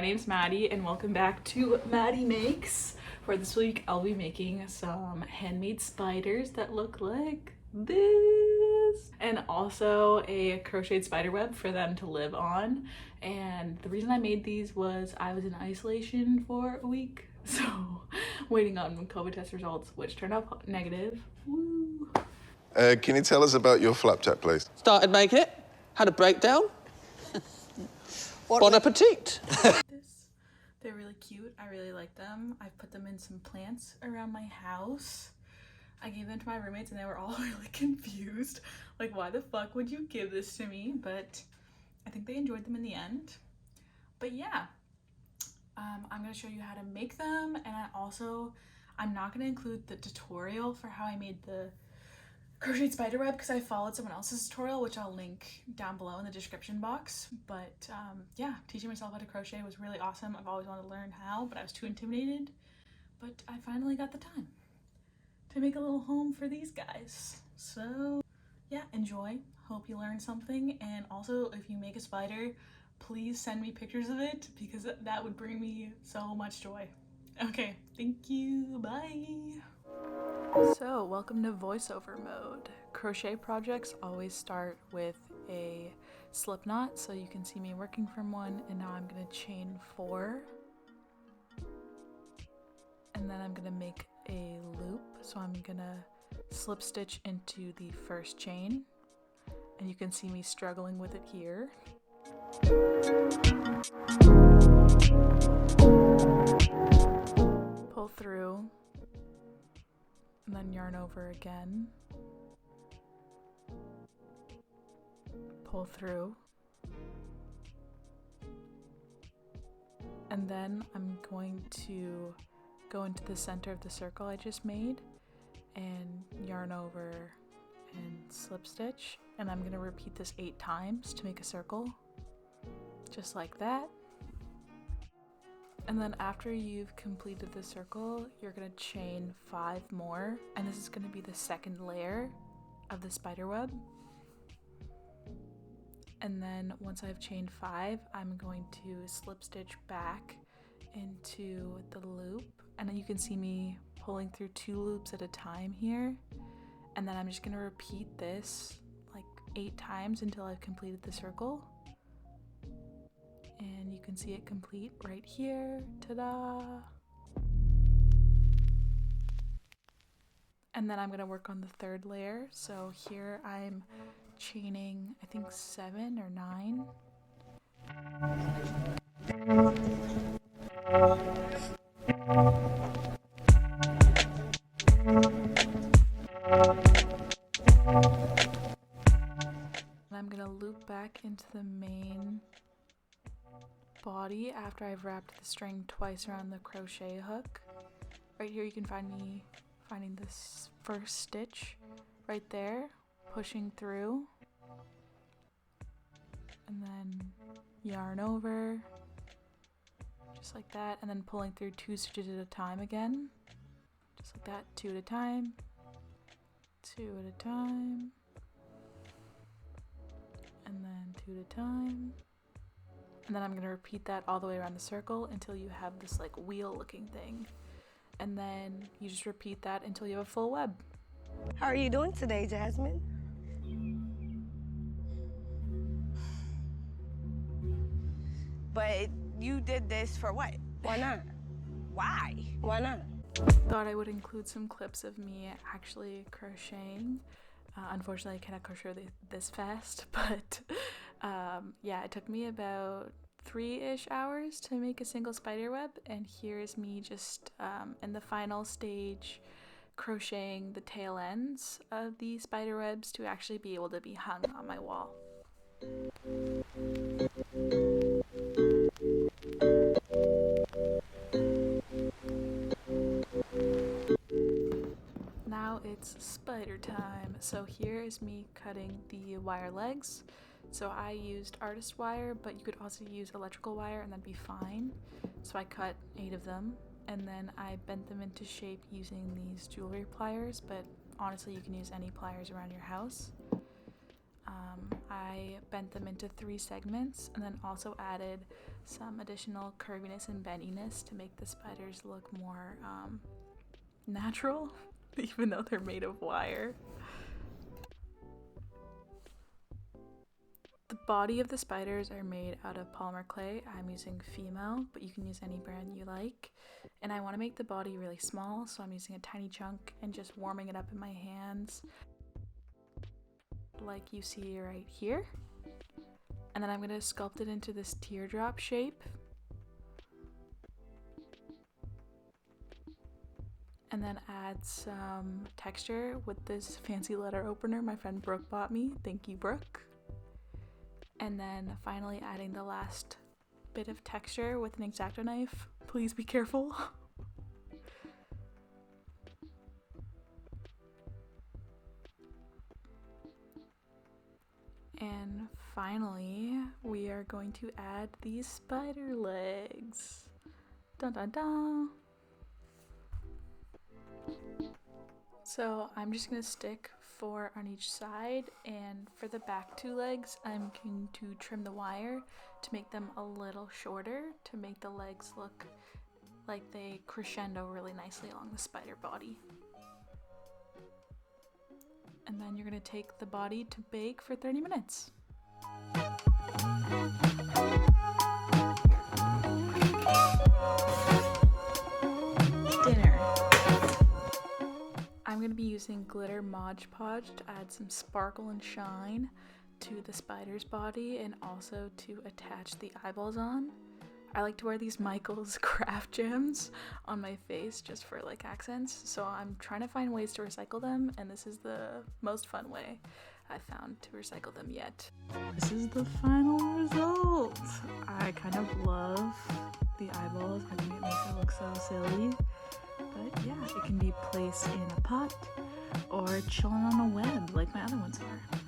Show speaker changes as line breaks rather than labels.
name's Maddie and welcome back to MaddyMakes. For this week, I'll be making some handmade spiders that look like this, and also a crocheted spider web for them to live on. And the reason I made these was I was in isolation for a week, so waiting on COVID test results, which turned out negative. Woo.
Can you tell us about your flapjack place?
Started making it, had a breakdown. Bon appetit.
They're really cute. I really like them. I've put them in some plants around my house. I gave them to my roommates and they were all really confused. Like, why the fuck would you give this to me? But I think they enjoyed them in the end. But yeah, I'm gonna show you how to make them. And I'm not gonna include the tutorial for how I made the crocheted spider web because I followed someone else's tutorial, which I'll link down below in the description box. But yeah, teaching myself how to crochet was really awesome. I've always wanted to learn how, but I was too intimidated. But I finally got the time to make a little home for these guys. So yeah, enjoy. Hope you learned something. And also, if you make a spider, please send me pictures of it because that would bring me so much joy. Okay, thank you. Bye. So, welcome to voiceover mode. Crochet projects always start with a slip knot, so you can see me working from one, and now I'm going to chain 4. And then I'm going to make a loop, so I'm going to slip stitch into the first chain, and you can see me struggling with it here. Pull through. And then yarn over again, pull through, and then I'm going to go into the center of the circle I just made and yarn over and slip stitch, and I'm going to repeat this 8 times to make a circle, just like that. And then after you've completed the circle, you're gonna chain 5 more, and this is gonna be the second layer of the spider web. And then once I've chained 5, I'm going to slip stitch back into the loop, and then you can see me pulling through 2 loops at a time here. And then I'm just gonna repeat this like 8 times until I've completed the circle. And you can see it complete right here. Ta-da! And then I'm going to work on the 3rd layer. So here I'm chaining, I think 7 or 9. And I'm going to loop back into the main body after I've wrapped the string twice around the crochet hook. Right here you can find me finding this first stitch right there, pushing through, and then yarn over just like that, and then pulling through 2 stitches at a time again, just like that, 2 at a time, 2 at a time, and then 2 at a time. And then I'm going to repeat that all the way around the circle until you have this like wheel looking thing. And then you just repeat that until you have a full web.
How are you doing today, Jasmine? But you did this for what? Why not? Why? Why not?
Thought I would include some clips of me actually crocheting. Unfortunately, I cannot crochet this fast, but yeah, it took me about 3-ish hours to make a single spider web, and here's me just in the final stage crocheting the tail ends of the spider webs to actually be able to be hung on my wall. Now it's spider time. So here is me cutting the wire legs. So I used artist wire, but you could also use electrical wire and that'd be fine. So I cut 8 of them, and then I bent them into shape using these jewelry pliers, but honestly you can use any pliers around your house. I I bent them into 3 segments and then also added some additional curviness and bendiness to make the spiders look more natural, even though they're made of wire. The body of the spiders are made out of polymer clay. I'm using Female, but you can use any brand you like. And I want to make the body really small, so I'm using a tiny chunk and just warming it up in my hands, like you see right here. And then I'm going to sculpt it into this teardrop shape. And then add some texture with this fancy letter opener my friend Brooke bought me. Thank you, Brooke. And then finally adding the last bit of texture with an X-Acto knife. Please be careful. And finally, we are going to add these spider legs. Dun dun dun. So I'm just gonna stick 4 on each side, and for the back 2 legs, I'm going to trim the wire to make them a little shorter to make the legs look like they crescendo really nicely along the spider body. And then you're gonna take the body to bake for 30 minutes. Dinner. I'm going to be using glitter Mod Podge to add some sparkle and shine to the spider's body and also to attach the eyeballs on. I like to wear these Michaels craft gems on my face just for like accents, so I'm trying to find ways to recycle them, and this is the most fun way I found to recycle them yet. This is the final result. I kind of love the eyeballs. I think it makes it look so silly. But yeah, it can be placed in a pot or chilling on a web like my other ones are.